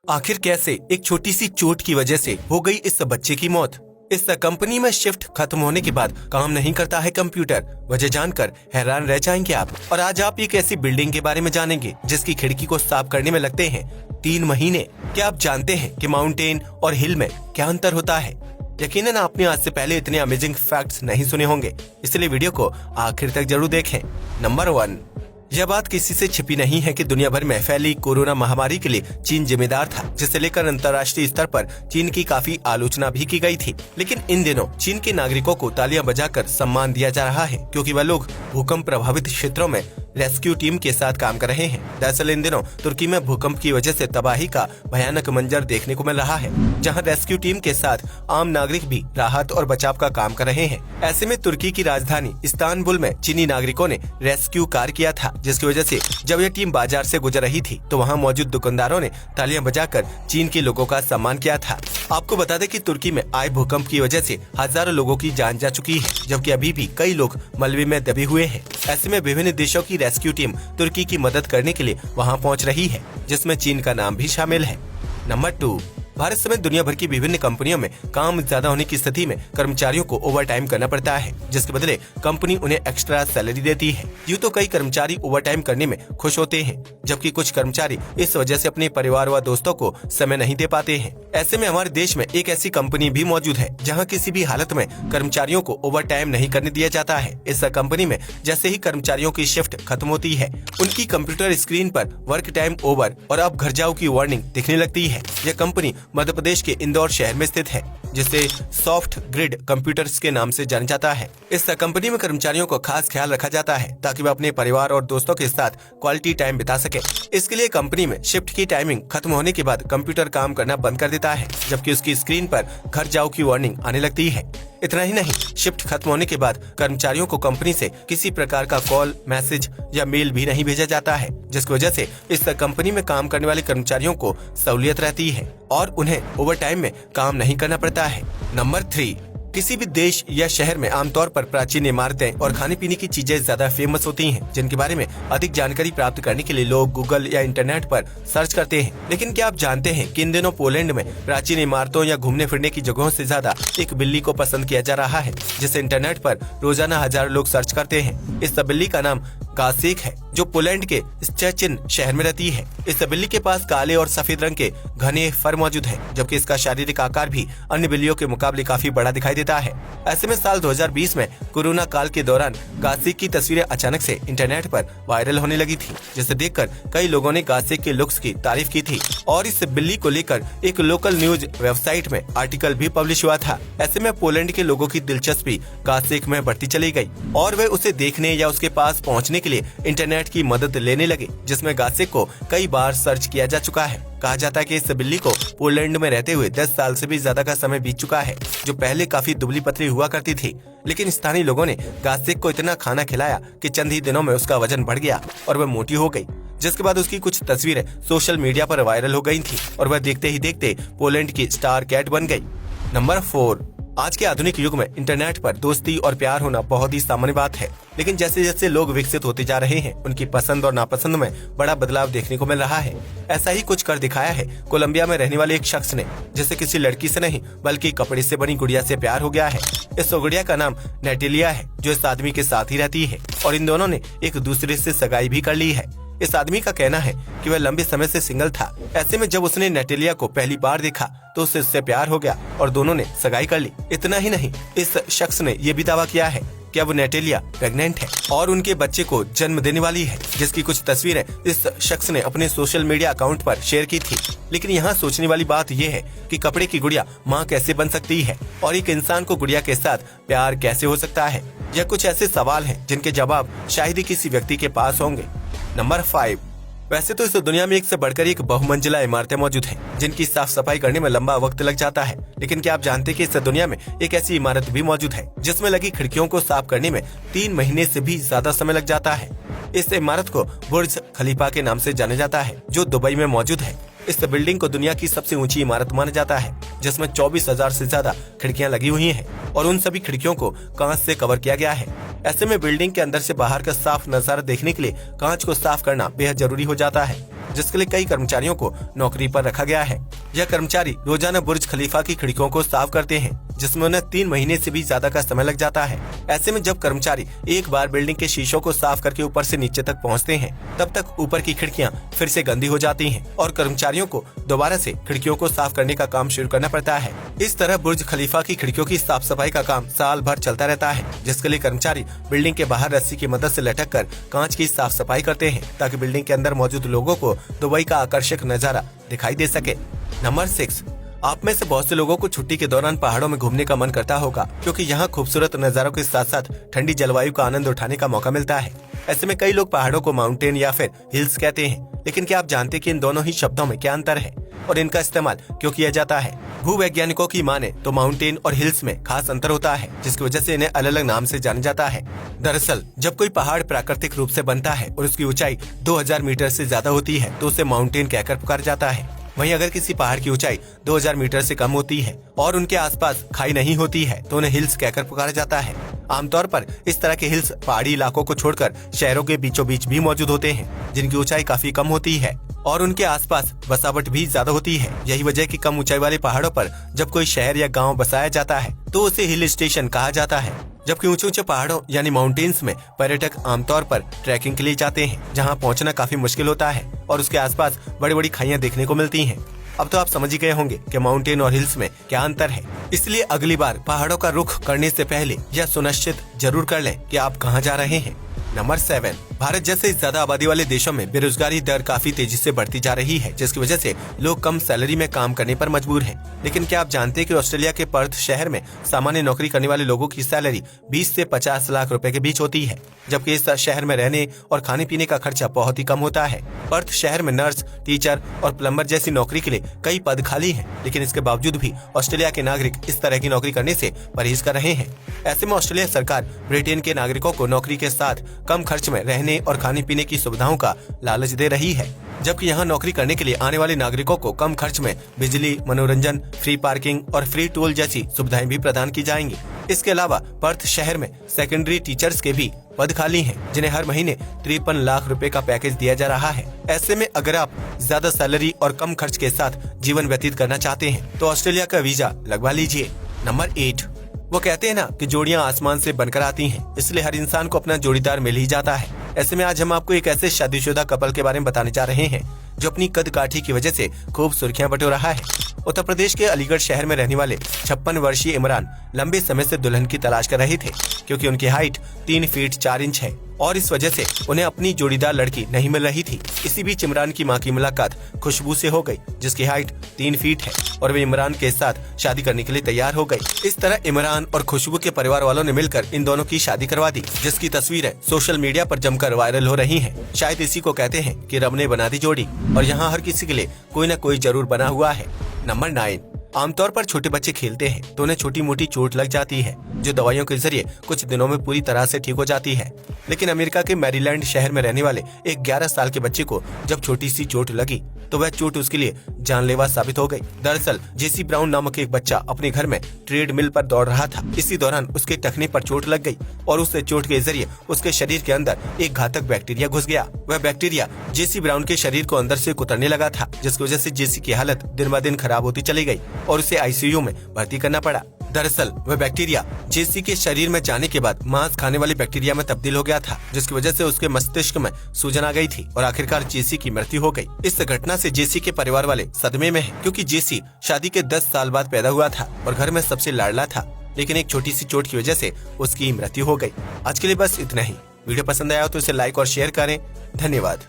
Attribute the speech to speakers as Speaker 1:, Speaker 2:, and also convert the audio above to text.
Speaker 1: आखिर कैसे एक छोटी सी चोट की वजह से हो गई इस बच्चे की मौत। इस कंपनी में शिफ्ट खत्म होने के बाद काम नहीं करता है कंप्यूटर। वजह जानकर हैरान रह जाएंगे आप। और आज आप एक ऐसी बिल्डिंग के बारे में जानेंगे जिसकी खिड़की को साफ करने में लगते हैं 3 महीने। क्या आप जानते हैं कि माउंटेन और हिल में क्या अंतर होता है? यकीनन आपने आज से पहले इतने अमेजिंग फैक्ट्स नहीं सुने होंगे, इसलिए वीडियो को आखिर तक जरूर देखें। नंबर 1, यह बात किसी से छिपी नहीं है कि दुनिया भर में फैली कोरोना महामारी के लिए चीन जिम्मेदार था, जिसे लेकर अंतर्राष्ट्रीय स्तर पर चीन की काफी आलोचना भी की गई थी। लेकिन इन दिनों चीन के नागरिकों को तालियां बजाकर सम्मान दिया जा रहा है, क्योंकि वह लोग भूकंप प्रभावित क्षेत्रों में रेस्क्यू टीम के साथ काम कर रहे हैं। दरअसल इन दिनों तुर्की में भूकंप की वजह से तबाही का भयानक मंजर देखने को मिल रहा है, जहां रेस्क्यू टीम के साथ आम नागरिक भी राहत और बचाव का काम कर रहे हैं। ऐसे में तुर्की की राजधानी इस्तानबुल में चीनी नागरिकों ने रेस्क्यू कार्य किया था, जिसकी वजह से जब यह टीम बाजार से गुजर रही थी तो वहां मौजूद दुकानदारों ने तालियां बजाकर चीन के लोगों का सम्मान किया था। आपको बता दें कि तुर्की में आए भूकंप की वजह से हजारों लोगों की जान जा चुकी है, जबकि अभी भी कई लोग मलबे में दबे हुए हैं। ऐसे में विभिन्न देशों की रेस्क्यू टीम तुर्की की मदद करने के लिए वहां पहुंच रही है, जिसमें चीन का नाम भी शामिल है। नंबर 2, भारत समेत दुनिया भर की विभिन्न कंपनियों में काम ज्यादा होने की स्थिति में कर्मचारियों को ओवर टाइम करना पड़ता है, जिसके बदले कंपनी उन्हें एक्स्ट्रा सैलरी देती है। यूँ तो कई कर्मचारी ओवर टाइम करने में खुश होते हैं, जबकि कुछ कर्मचारी इस वजह से अपने परिवार व दोस्तों को समय नहीं दे पाते हैं। ऐसे में हमारे देश में एक ऐसी कंपनी भी मौजूद है जहाँ किसी भी हालत में कर्मचारियों को ओवर टाइम नहीं करने दिया जाता है। इस कंपनी में जैसे ही कर्मचारियों की शिफ्ट खत्म होती है, उनकी कंप्यूटर स्क्रीन पर वर्क टाइम ओवर और अब घर जाओ की वार्निंग दिखने लगती है। यह कंपनी मध्य प्रदेश के इंदौर शहर में स्थित है, जिसे सॉफ्ट ग्रिड कंप्यूटर्स के नाम से जाना जाता है। इस कंपनी में कर्मचारियों को खास ख्याल रखा जाता है ताकि वे अपने परिवार और दोस्तों के साथ क्वालिटी टाइम बिता सके। इसके लिए कंपनी में शिफ्ट की टाइमिंग खत्म होने के बाद कंप्यूटर काम करना बंद कर देता है, जबकि उसकी स्क्रीन पर घर जाओ की वार्निंग आने लगती है। इतना ही नहीं, शिफ्ट खत्म होने के बाद कर्मचारियों को कंपनी से किसी प्रकार का कॉल, मैसेज या मेल भी नहीं भेजा जाता है, जिसकी वजह से इस कंपनी में काम करने वाले कर्मचारियों को सहूलियत रहती है और उन्हें ओवर टाइम में काम नहीं करना पड़ता है। नंबर 3, किसी भी देश या शहर में आमतौर पर प्राचीन इमारतें और खाने पीने की चीजें ज्यादा फेमस होती हैं, जिनके बारे में अधिक जानकारी प्राप्त करने के लिए लोग गूगल या इंटरनेट पर सर्च करते हैं। लेकिन क्या आप जानते हैं कि इन दिनों पोलैंड में प्राचीन इमारतों या घूमने फिरने की जगहों से ज्यादा एक बिल्ली को पसंद किया जा रहा है, जिसे इंटरनेट पर रोजाना हजारों लोग सर्च करते हैं। इस बिल्ली का नाम गासेक है, जो पोलैंड के स्टेचिन शहर में रहती है। इस बिल्ली के पास काले और सफेद रंग के घने फर मौजूद है, जबकि इसका शारीरिक आकार भी अन्य बिल्लियों के मुकाबले काफी बड़ा दिखाई देता है। ऐसे में साल 2020 में कोरोना काल के दौरान गासेक की तस्वीरें अचानक से इंटरनेट पर वायरल होने लगी थी, जिसे देखकर कई लोगों ने गासेक के लुक्स की तारीफ की थी और इस बिल्ली को लेकर एक लोकल न्यूज वेबसाइट में आर्टिकल भी पब्लिश हुआ था। ऐसे में पोलैंड के लोगों की दिलचस्पी गासेक में बढ़ती चली गई और वे उसे देखने या उसके पास पहुँचने के लिए इंटरनेट की मदद लेने लगे, जिसमें गासेक को कई बार सर्च किया जा चुका है। कहा जाता है कि इस बिल्ली को पोलैंड में रहते हुए 10 साल से भी ज्यादा का समय बीत चुका है, जो पहले काफी दुबली पतली हुआ करती थी। लेकिन स्थानीय लोगों ने गासेक को इतना खाना खिलाया कि चंद ही दिनों में उसका वजन बढ़ गया और वह मोटी हो गई, जिसके बाद उसकी कुछ तस्वीरें सोशल मीडिया पर वायरल हो गई थी और वह देखते ही देखते पोलैंड की स्टार कैट बन गई। नंबर 4, आज के आधुनिक युग में इंटरनेट पर दोस्ती और प्यार होना बहुत ही सामान्य बात है, लेकिन जैसे जैसे लोग विकसित होते जा रहे हैं, उनकी पसंद और नापसंद में बड़ा बदलाव देखने को मिल रहा है। ऐसा ही कुछ कर दिखाया है कोलंबिया में रहने वाले एक शख्स ने, जिसे किसी लड़की से नहीं बल्कि कपड़े से बनी गुड़िया से प्यार हो गया है। इस गुड़िया का नाम नेटेलिया है, जो इस आदमी के साथ ही रहती है और इन दोनों ने एक दूसरे से सगाई भी कर ली है। इस आदमी का कहना है कि वह लंबे समय से सिंगल था। ऐसे में जब उसने नेटेलिया को पहली बार देखा तो उससे प्यार हो गया और दोनों ने सगाई कर ली। इतना ही नहीं, इस शख्स ने ये भी दावा किया है कि अब नेटेलिया प्रेग्नेंट है और उनके बच्चे को जन्म देने वाली है, जिसकी कुछ तस्वीरें इस शख्स ने अपने सोशल मीडिया अकाउंट पर शेयर की थी। लेकिन यहाँ सोचने वाली बात यह है कि कपड़े की गुड़िया माँ कैसे बन सकती है और एक इंसान को गुड़िया के साथ प्यार कैसे हो सकता है? यह कुछ ऐसे सवाल हैं जिनके जवाब शायद ही किसी व्यक्ति के पास होंगे। नंबर 5, वैसे तो इस दुनिया में एक से बढ़कर एक बहुमंजिला इमारतें मौजूद हैं, जिनकी साफ सफाई करने में लंबा वक्त लग जाता है। लेकिन क्या आप जानते हैं कि इस दुनिया में एक ऐसी इमारत भी मौजूद है जिसमें लगी खिड़कियों को साफ करने में 3 महीने से भी ज्यादा समय लग जाता है। इस इमारत को बुर्ज खलीफा के नाम से जाना जाता है, जो दुबई में मौजूद है। इस बिल्डिंग को दुनिया की सबसे ऊंची इमारत माना जाता है, जिसमें 24,000 से ज्यादा खिड़कियां लगी हुई हैं और उन सभी खिड़कियों को कांच से कवर किया गया है। ऐसे में बिल्डिंग के अंदर से बाहर का साफ नजारा देखने के लिए कांच को साफ करना बेहद जरूरी हो जाता है। जिसके लिए कई कर्मचारियों को नौकरी पर रखा गया है। यह कर्मचारी रोजाना बुर्ज खलीफा की खिड़कियों को साफ करते हैं, जिसमें उन्हें 3 महीने से भी ज्यादा का समय लग जाता है। ऐसे में जब कर्मचारी एक बार बिल्डिंग के शीशों को साफ करके ऊपर से नीचे तक पहुंचते हैं, तब तक ऊपर की खिड़कियां फिर से गंदी हो जाती हैं और कर्मचारियों को दोबारा से खिड़कियों को साफ करने का काम शुरू करना पड़ता है। इस तरह बुर्ज खलीफा की खिड़कियों की साफ सफाई का काम साल भर चलता रहता है, जिसके लिए कर्मचारी बिल्डिंग के बाहर रस्सी की मदद से लटक कर कांच की साफ सफाई करते हैं, ताकि बिल्डिंग के अंदर मौजूद लोगों को दुबई का आकर्षक नजारा दिखाई दे सके। नंबर 6, आप में से बहुत से लोगों को छुट्टी के दौरान पहाड़ों में घूमने का मन करता होगा, क्योंकि यहाँ खूबसूरत नजारों के साथ साथ ठंडी जलवायु का आनंद उठाने का मौका मिलता है। ऐसे में कई लोग पहाड़ों को माउंटेन या फिर हिल्स कहते हैं, लेकिन क्या आप जानते हैं कि इन दोनों ही शब्दों में क्या अंतर है और इनका इस्तेमाल क्यों किया जाता है? भूवैज्ञानिकों की माने तो माउंटेन और हिल्स में खास अंतर होता है, जिसकी वजह से इन्हें अलग अलग नाम से जाना जाता है। दरअसल जब कोई पहाड़ प्राकृतिक रूप से बनता है और उसकी ऊंचाई 2000 मीटर से ज्यादा होती है तो उसे माउंटेन कहकर पुकारा जाता है। वहीं अगर किसी पहाड़ की ऊंचाई 2000 मीटर से कम होती है और उनके आसपास खाई नहीं होती है तो उन्हें हिल्स कहकर पुकारा जाता है। आमतौर पर इस तरह के हिल्स पहाड़ी इलाकों को छोड़कर शहरों के बीचों बीच भी मौजूद होते हैं, जिनकी ऊंचाई काफी कम होती है और उनके आसपास बसावट भी ज्यादा होती है। यही वजह कि कम ऊंचाई वाले पहाड़ों पर जब कोई शहर या गांव बसाया जाता है तो उसे हिल स्टेशन कहा जाता है, जबकि ऊंचे ऊंचे पहाड़ों यानी माउंटेन्स में पर्यटक आमतौर पर ट्रैकिंग के लिए जाते हैं, जहां पहुंचना काफी मुश्किल होता है और उसके आसपास बड़ी बड़ी खाइयां देखने को मिलती हैं। अब तो आप समझ ही गए होंगे कि माउंटेन और हिल्स में क्या अंतर है, इसलिए अगली बार पहाड़ों का रुख करने से पहले यह सुनिश्चित जरूर कर लें कि आप कहां जा रहे हैं। नंबर 7, भारत जैसे ज्यादा आबादी वाले देशों में बेरोजगारी दर काफी तेजी से बढ़ती जा रही है, जिसकी वजह से लोग कम सैलरी में काम करने पर मजबूर हैं। लेकिन क्या आप जानते हैं कि ऑस्ट्रेलिया के पर्थ शहर में सामान्य नौकरी करने वाले लोगों की सैलरी 20 से 50 लाख रुपए के बीच होती है, जबकि इस शहर में रहने और खाने पीने का खर्चा बहुत ही कम होता है। पर्थ शहर में नर्स, टीचर और प्लम्बर जैसी नौकरी के लिए कई पद खाली हैं, लेकिन इसके बावजूद भी ऑस्ट्रेलिया के नागरिक इस तरह की नौकरी करने से परहेज कर रहे हैं। ऐसे में ऑस्ट्रेलिया सरकार ब्रिटेन के नागरिकों को नौकरी के साथ कम खर्च में रहने और खाने पीने की सुविधाओं का लालच दे रही है, जबकि यहाँ नौकरी करने के लिए आने वाले नागरिकों को कम खर्च में बिजली, मनोरंजन, फ्री पार्किंग और फ्री टोल जैसी सुविधाएं भी प्रदान की जाएंगी। इसके अलावा पर्थ शहर में सेकेंडरी टीचर्स के भी पद खाली हैं, जिन्हें हर महीने 53 लाख रुपए का पैकेज दिया जा रहा है। ऐसे में अगर आप ज्यादा सैलरी और कम खर्च के साथ जीवन व्यतीत करना चाहते हैं तो ऑस्ट्रेलिया का वीजा लगवा लीजिए। नंबर 8, वो कहते हैं ना कि जोड़ियां आसमान से बनकर आती हैं, इसलिए हर इंसान को अपना जोड़ीदार मिल ही जाता है। ऐसे में आज हम आपको एक ऐसे शादीशुदा कपल के बारे में बताने जा रहे हैं जो अपनी कद काठी की वजह से खूब सुर्खियां बटोर रहा है। उत्तर प्रदेश के अलीगढ़ शहर में रहने वाले 56 वर्षीय इमरान लंबे समय से दुल्हन की तलाश कर रहे थे, क्योंकि उनकी हाइट 3 फीट 4 इंच है और इस वजह से उन्हें अपनी जोड़ीदार लड़की नहीं मिल रही थी। इसी बीच इमरान की मां की मुलाकात खुशबू से हो गई, जिसकी हाइट 3 फीट है और वे इमरान के साथ शादी करने के लिए तैयार हो गई। इस तरह इमरान और खुशबू के परिवार वालों ने मिलकर इन दोनों की शादी करवा दी, जिसकी तस्वीरें सोशल मीडिया पर जमकर वायरल हो रही हैं। शायद इसी को कहते हैं कि रब ने बना दी जोड़ी और यहाँ हर किसी के लिए कोई न कोई जरूर बना हुआ है। नंबर 9, आमतौर पर छोटे बच्चे खेलते हैं तो उन्हें छोटी मोटी चोट लग जाती है, जो दवाइयों के जरिए कुछ दिनों में पूरी तरह से ठीक हो जाती है। लेकिन अमेरिका के मैरीलैंड शहर में रहने वाले एक 11 साल के बच्चे को जब छोटी सी चोट लगी तो वह चोट उसके लिए जानलेवा साबित हो गई। दरअसल जेसी ब्राउन नामक एक बच्चा अपने घर में ट्रेडमिल पर दौड़ रहा था। इसी दौरान उसके टखने पर चोट लग गई और उस चोट के जरिए उसके शरीर के अंदर एक घातक बैक्टीरिया घुस गया। वह बैक्टीरिया जेसी ब्राउन के शरीर को अंदर से कुतरने लगा था, जिसकी वजह से जेसी की हालत दिन ब दिन खराब होती चली गई और उसे आईसीयू में भर्ती करना पड़ा। दरअसल वह बैक्टीरिया जेसी के शरीर में जाने के बाद मांस खाने वाली बैक्टीरिया में तब्दील हो गया था, जिसकी वजह से उसके मस्तिष्क में सूजन आ गई थी और आखिरकार जेसी की मृत्यु हो गई। इस घटना से जेसी के परिवार वाले सदमे में हैं, क्योंकि जेसी शादी के 10 साल बाद पैदा हुआ था और घर में सबसे लाडला था, लेकिन एक छोटी सी चोट की वजह से उसकी मृत्यु हो गई। आज के लिए बस इतना ही। वीडियो पसंद आया तो इसे लाइक और शेयर करें। धन्यवाद।